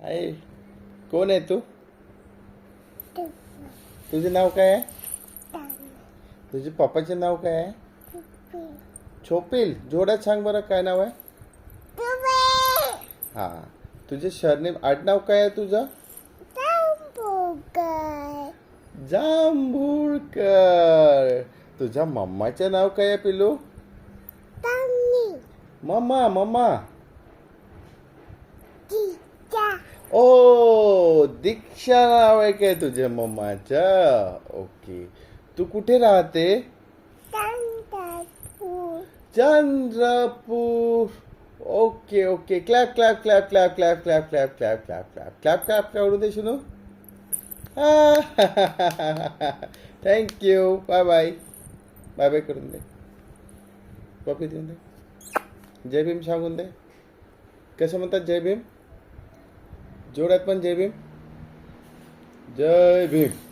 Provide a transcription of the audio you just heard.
आहे. कोण आहे तू? तुझे नाव काय आहे? तुझे पप्पाचे नाव काय आहे? छोपिल. जोड्यात सांग बरं, काय नाव आहे? हा. तुझे सरनेम आडनाव काय आहे तुझं? जांभूळकर. तुझ्या मम्माचे नाव काय आहे पिलू? Mamma mamma. ओ, दीक्षा नाव आहे काय तुझ्या मम्माचं? ओके. तू कुठे राहते? Chandrapur. Okay okay. Clap clap clap clap clap clap clap clap clap clap clap clap करू दे शुनू. Thank you. Bye bye. Bye bye करून दे. कॉफी देऊन दे. जय भीम सांगून दे. कसं म्हणतात जय भीम? जोरात पण जय भीम. जय भीम.